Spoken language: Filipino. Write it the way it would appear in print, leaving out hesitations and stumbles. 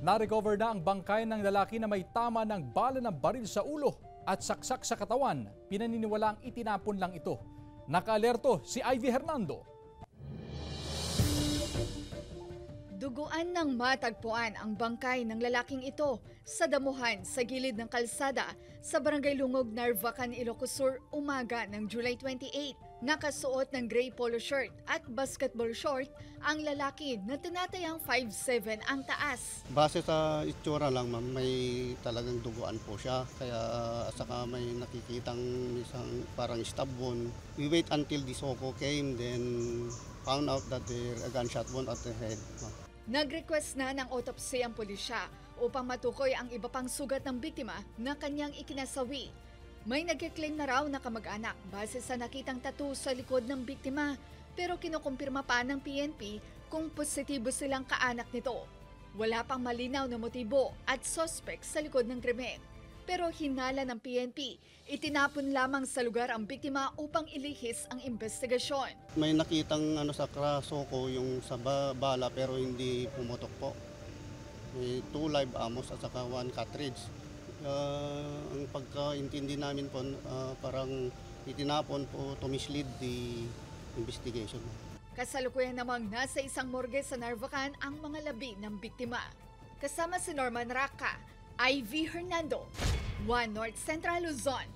na-recover na ang bangkay ng lalaki na may tama ng bala ng baril sa ulo at saksak sa katawan. Pinaniniwalaang itinapon lang ito. Naka-alerto si Ivy Hernando. Duguan ng matagpuan ang bangkay ng lalaking ito sa damuhan sa gilid ng kalsada sa Barangay Lungog, Narvacan, Ilocos Sur, umaga ng July 28. Nakasuot ng gray polo shirt at basketball short ang lalaki na tinatayang 5'7" ang taas. Base sa itsura lang ma'am, may talagang duguan po siya. Kaya saka may nakikitang isang parang stab wound. We wait until the SOCO came, then found out that there a gunshot wound at the head. Nag-request na ng autopsy ang pulisya upang matukoy ang iba pang sugat ng biktima na kanyang ikinasawi. May nagkiklaim na raw na kamag-anak base sa nakitang tattoo sa likod ng biktima, pero kinukumpirma pa ng PNP kung positibo silang kaanak nito. Wala pang malinaw na motibo at suspect sa likod ng krimen. Pero hinala ng PNP, itinapon lamang sa lugar ang biktima upang ilihis ang investigasyon. May nakitang sa krasoko yung sa bala pero hindi pumutok po. May 2 live ammos at saka 1 cartridge. Ang pagkaintindi namin po, parang itinapon po to mislead the investigation. Kasalukuyan namang nasa isang morgue sa Narvacan ang mga labi ng biktima. Kasama si Norman Raca, Ivy Hernando, One North Central Luzon.